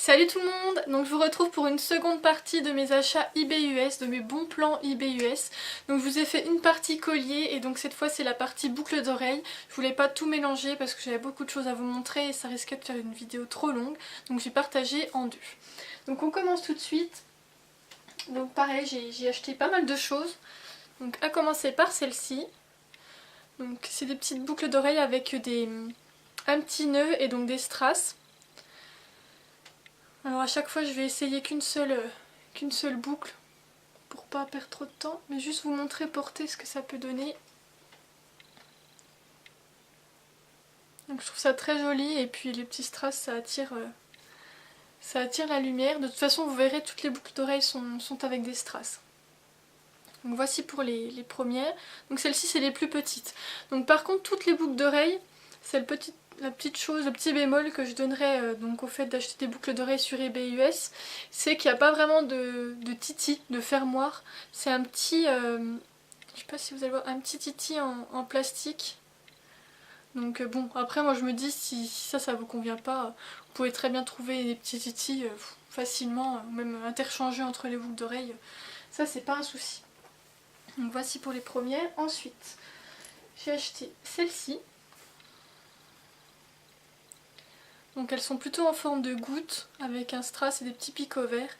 Salut tout le monde. Donc je vous retrouve pour une seconde partie de mes achats eBay US, de mes bons plans eBay US. Donc je vous ai fait une partie collier et donc cette fois c'est la partie boucle d'oreille. Je voulais pas tout mélanger parce que j'avais beaucoup de choses à vous montrer et ça risquait de faire une vidéo trop longue. Donc j'ai partagé en deux. Donc on commence tout de suite. Donc pareil, j'ai acheté pas mal de choses. Donc à commencer par celle-ci. Donc c'est des petites boucles d'oreilles avec un petit nœud et donc des strass. Alors à chaque fois je vais essayer qu'une seule boucle pour pas perdre trop de temps, mais juste vous montrer porter ce que ça peut donner. Donc je trouve ça très joli et puis les petits strass ça attire la lumière. De toute façon vous verrez toutes les boucles d'oreilles sont avec des strass. Donc voici pour les premières. Donc celles-ci c'est les plus petites. Donc par contre toutes les boucles d'oreilles, c'est la petite chose, le petit bémol que je donnerais donc au fait d'acheter des boucles d'oreilles sur eBay US, c'est qu'il n'y a pas vraiment de titi, de fermoir. C'est un petit, je sais pas si vous allez voir, un petit titi en plastique. Donc bon, après moi je me dis si ça vous convient pas, vous pouvez très bien trouver des petits titis facilement, même interchanger entre les boucles d'oreilles. Ça c'est pas un souci. Donc voici pour les premières. Ensuite, j'ai acheté celle-ci. Donc elles sont plutôt en forme de gouttes avec un strass et des petits picots verts.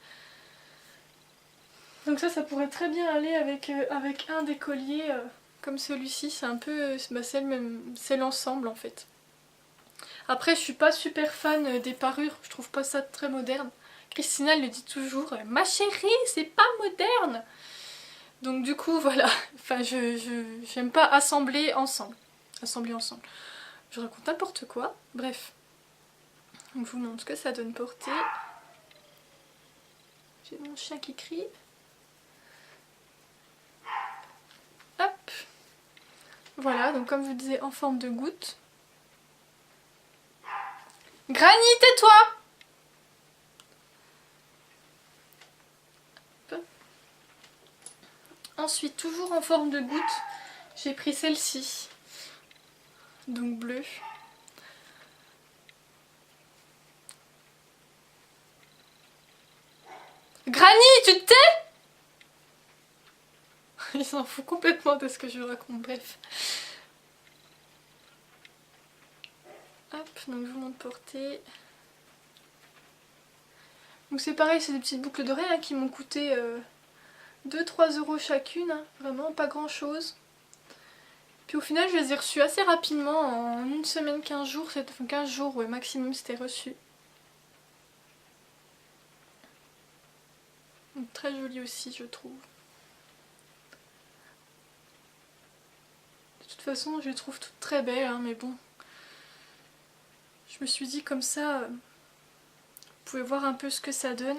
Donc ça pourrait très bien aller avec un des colliers comme celui-ci. C'est un peu, c'est l'ensemble en fait. Après je suis pas super fan des parures, je trouve pas ça très moderne. Christina elle le dit toujours, ma chérie c'est pas moderne. Donc du coup voilà, enfin j'aime pas assembler ensemble. Je raconte n'importe quoi, bref. Donc je vous montre ce que ça donne portée. J'ai mon chien qui crie. Hop. Voilà, donc comme je vous disais, en forme de goutte. Granny, tais-toi! Ensuite, toujours en forme de goutte, j'ai pris celle-ci. Donc bleue. Granny, tu te tais? Il s'en fout complètement de ce que je raconte, bref. Hop, donc je vous montre portée. Donc c'est pareil, c'est des petites boucles d'oreilles hein, qui m'ont coûté 2-3 € chacune, hein, vraiment pas grand chose. Puis au final je les ai reçues assez rapidement, en une semaine, 15 jours, enfin 15 jours ouais, maximum c'était reçu. Donc, très jolie aussi je trouve. De toute façon je les trouve toutes très belles, hein, mais bon. Je me suis dit comme ça, vous pouvez voir un peu ce que ça donne.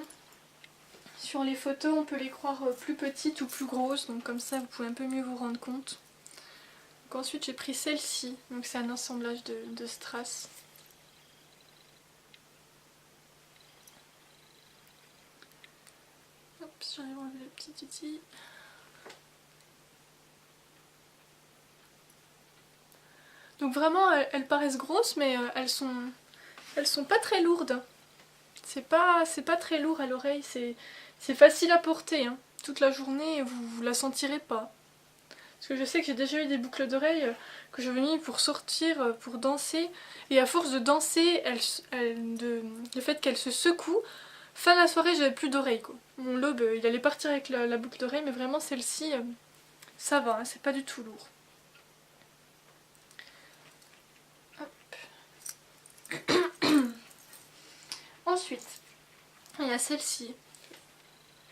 Sur les photos on peut les croire plus petites ou plus grosses, donc comme ça vous pouvez un peu mieux vous rendre compte. Donc ensuite j'ai pris celle-ci, donc c'est un assemblage de strass. Hop, j'arrive à enlever le petit titi. Donc vraiment elles paraissent grosses mais elles sont pas très lourdes. C'est pas très lourd à l'oreille, c'est facile à porter hein. Toute la journée vous la sentirez pas. Parce que je sais que j'ai déjà eu des boucles d'oreilles que je venais pour sortir, pour danser, et à force de danser, le fait qu'elles se secouent, fin de la soirée j'avais plus d'oreilles quoi. Mon lobe il allait partir avec la boucle d'oreille, mais vraiment celle-ci ça va, hein, c'est pas du tout lourd. Ensuite, il y a celle-ci,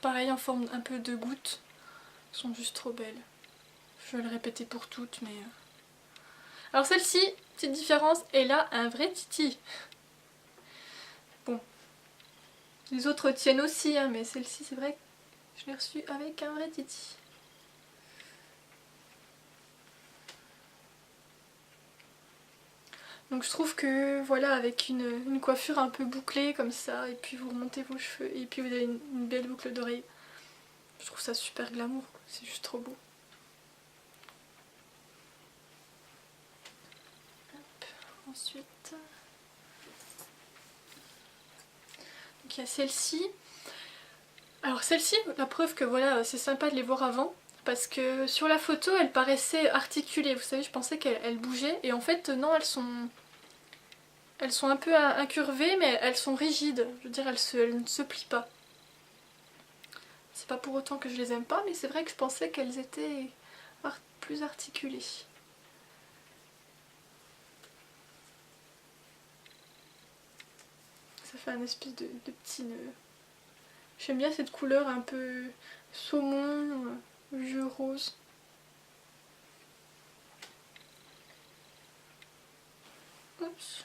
pareil en forme un peu de goutte, elles sont juste trop belles. Je vais le répéter pour toutes, mais... Alors celle-ci, petite différence, elle a un vrai titi. Bon, les autres tiennent aussi, hein, mais celle-ci c'est vrai que je l'ai reçue avec un vrai titi. Donc je trouve que voilà, avec une coiffure un peu bouclée comme ça, et puis vous remontez vos cheveux, et puis vous avez une belle boucle d'oreille. Je trouve ça super glamour, c'est juste trop beau. Hop, ensuite... Donc Donc il y a celle-ci. Alors celle-ci, la preuve que voilà, c'est sympa de les voir avant. Parce que sur la photo, elles paraissaient articulées. Vous savez, je pensais qu'elles bougeaient. Et en fait, non, elles sont un peu incurvées, mais elles sont rigides. Je veux dire, elles ne se plient pas. C'est pas pour autant que je les aime pas, mais c'est vrai que je pensais qu'elles étaient plus articulées. Ça fait un espèce de petit nœud. J'aime bien cette couleur un peu saumon, vieux rose. Oups.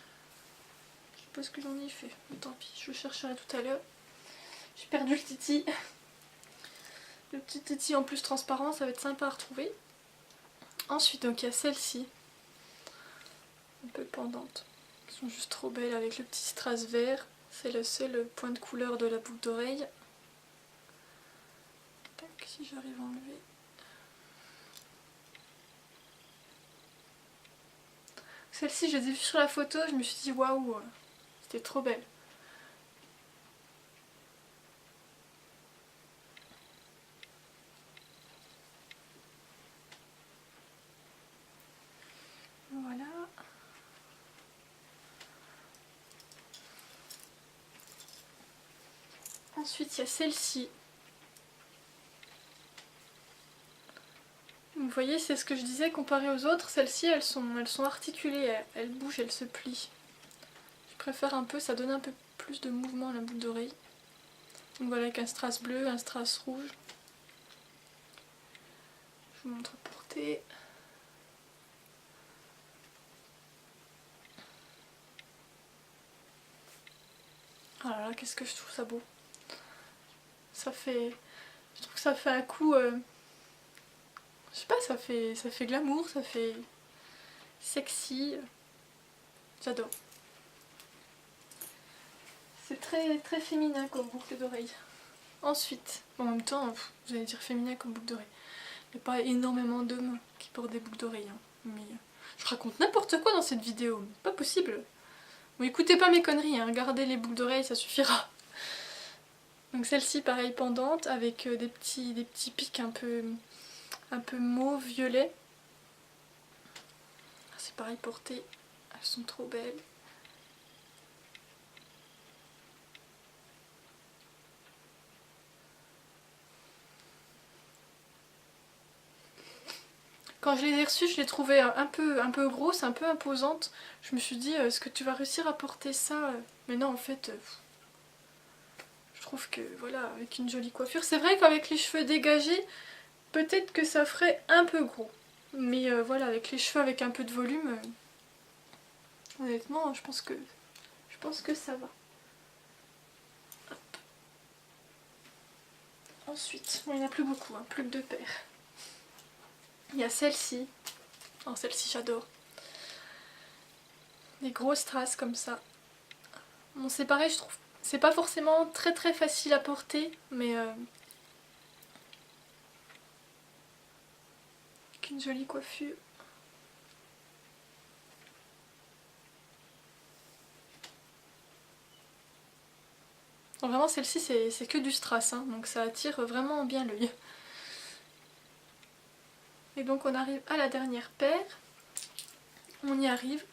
Je sais pas ce que j'en ai fait, mais tant pis, je le chercherai tout à l'heure. J'ai perdu le titi. Le petit titi en plus transparent, ça va être sympa à retrouver. Ensuite, donc il y a celle-ci, un peu pendante. Elles sont juste trop belles avec le petit strass vert. C'est le seul point de couleur de la boucle d'oreille. Si j'arrive à enlever. Celle-ci, je les ai vues sur la photo, je me suis dit waouh, c'était trop belle. Voilà. Ensuite, il y a celle-ci. Vous voyez, c'est ce que je disais, comparé aux autres, celles-ci, elles sont articulées, elles bougent, elles se plient. Je préfère un peu, ça donne un peu plus de mouvement à la boucle d'oreille. Donc voilà, avec un strass bleu, un strass rouge. Je vous montre portée. Oh là là, qu'est-ce que je trouve ça beau. Ça fait... Je trouve que ça fait un coup... Je sais pas, ça fait glamour, ça fait sexy. J'adore. C'est très, très féminin comme boucle d'oreille. Ensuite, en même temps, vous allez dire féminin comme boucle d'oreille. Il n'y a pas énormément d'hommes qui portent des boucles d'oreille. Hein. Mais je raconte n'importe quoi dans cette vidéo. Pas possible. Bon, écoutez pas mes conneries, hein. Regardez les boucles d'oreille, ça suffira. Donc celle-ci, pareil, pendante, avec des petits pics un peu mauve, violet. C'est pareil porté. Elles sont trop belles. Quand je les ai reçues, je les trouvais un peu grosses, un peu imposantes. Je me suis dit, est-ce que tu vas réussir à porter ça? Mais non, en fait, je trouve que, voilà, avec une jolie coiffure. C'est vrai qu'avec les cheveux dégagés, peut-être que ça ferait un peu gros. Mais voilà, avec les cheveux avec un peu de volume, honnêtement, je pense que ça va. Hop. Ensuite, bon, il n'y en a plus beaucoup, hein, plus que 2 paires. Il y a celle-ci. Oh, celle-ci, j'adore. Des grosses strass comme ça. Bon, c'est pareil, je trouve. C'est pas forcément très très facile à porter, mais avec une jolie coiffure. Donc vraiment, celle-ci, c'est que du strass, hein, donc ça attire vraiment bien l'œil. Et donc on arrive à la dernière paire. On y arrive.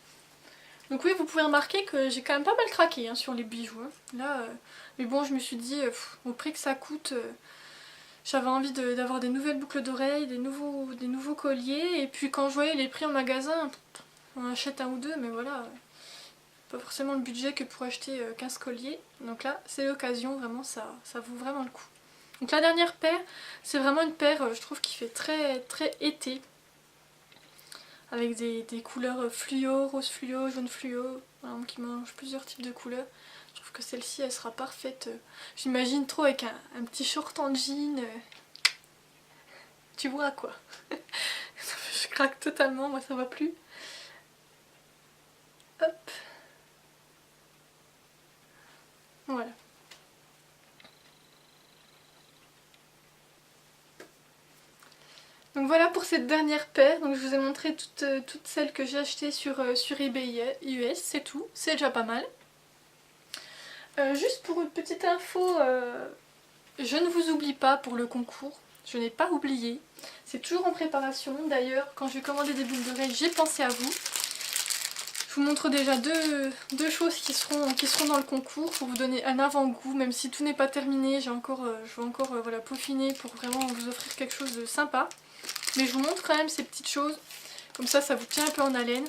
Donc oui, vous pouvez remarquer que j'ai quand même pas mal craqué hein, sur les bijoux. Hein. Là, mais bon, je me suis dit, au prix que ça coûte, j'avais envie d'avoir des nouvelles boucles d'oreilles, des nouveaux colliers. Et puis quand je voyais les prix en magasin, on achète un ou deux, mais voilà, pas forcément le budget que pour acheter 15 colliers. Donc là, c'est l'occasion, vraiment, ça vaut vraiment le coup. Donc la dernière paire, c'est vraiment une paire, je trouve, qui fait très très été. Avec des couleurs fluo, rose fluo, jaune fluo, voilà, qui mélangent plusieurs types de couleurs. Je trouve que celle-ci, elle sera parfaite. J'imagine trop avec un petit short en jean. Tu vois quoi. Je craque totalement, moi ça va plus. Hop. Voilà. Donc voilà pour cette dernière paire. Donc je vous ai montré toutes celles que j'ai achetées sur eBay US, c'est tout. C'est déjà pas mal. Juste pour une petite info, je ne vous oublie pas pour le concours. Je n'ai pas oublié. C'est toujours en préparation. D'ailleurs, quand j'ai commandé des boucles d'oreilles, j'ai pensé à vous. Je vous montre déjà deux choses qui seront dans le concours pour vous donner un avant-goût, même si tout n'est pas terminé, je vais encore voilà, peaufiner pour vraiment vous offrir quelque chose de sympa. Mais je vous montre quand même ces petites choses, comme ça vous tient un peu en haleine.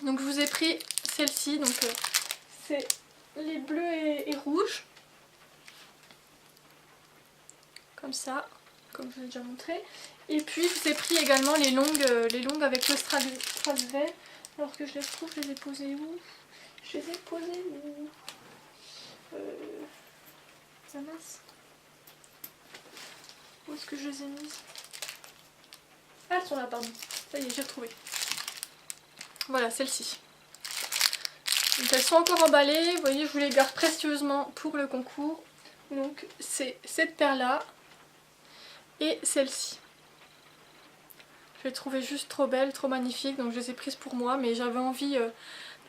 Donc je vous ai pris celle-ci, donc c'est les bleus et rouges. Comme ça, comme je vous ai déjà montré. Et puis je vous ai pris également les longues avec le strass vert. Alors que je les retrouve, je les ai posées où? Je les ai posées où? Ça mince. Où est-ce que je les ai mises? Ah, elles sont là, pardon. Ça y est, j'ai retrouvé. Voilà, celle-ci. Donc elles sont encore emballées. Vous voyez, je vous les garde précieusement pour le concours. Donc c'est cette paire-là et celle-ci. Je les trouvais juste trop belles, trop magnifiques, donc je les ai prises pour moi, mais j'avais envie de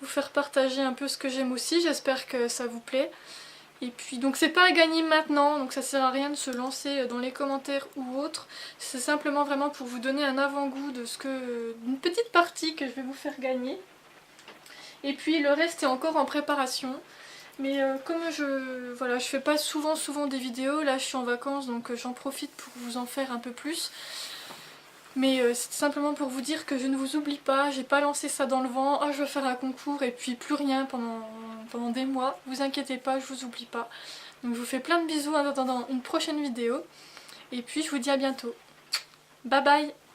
vous faire partager un peu ce que j'aime aussi, j'espère que ça vous plaît. Et puis donc c'est pas à gagner maintenant, donc ça sert à rien de se lancer dans les commentaires ou autre, c'est simplement vraiment pour vous donner un avant-goût de d'une petite partie que je vais vous faire gagner. Et puis le reste est encore en préparation. Mais comme je fais pas souvent des vidéos, là je suis en vacances donc j'en profite pour vous en faire un peu plus. Mais c'est simplement pour vous dire que je ne vous oublie pas, j'ai pas lancé ça dans le vent, ah je veux faire un concours et puis plus rien pendant des mois. Vous inquiétez pas, je vous oublie pas. Donc je vous fais plein de bisous en attendant une prochaine vidéo. Et puis je vous dis à bientôt. Bye bye!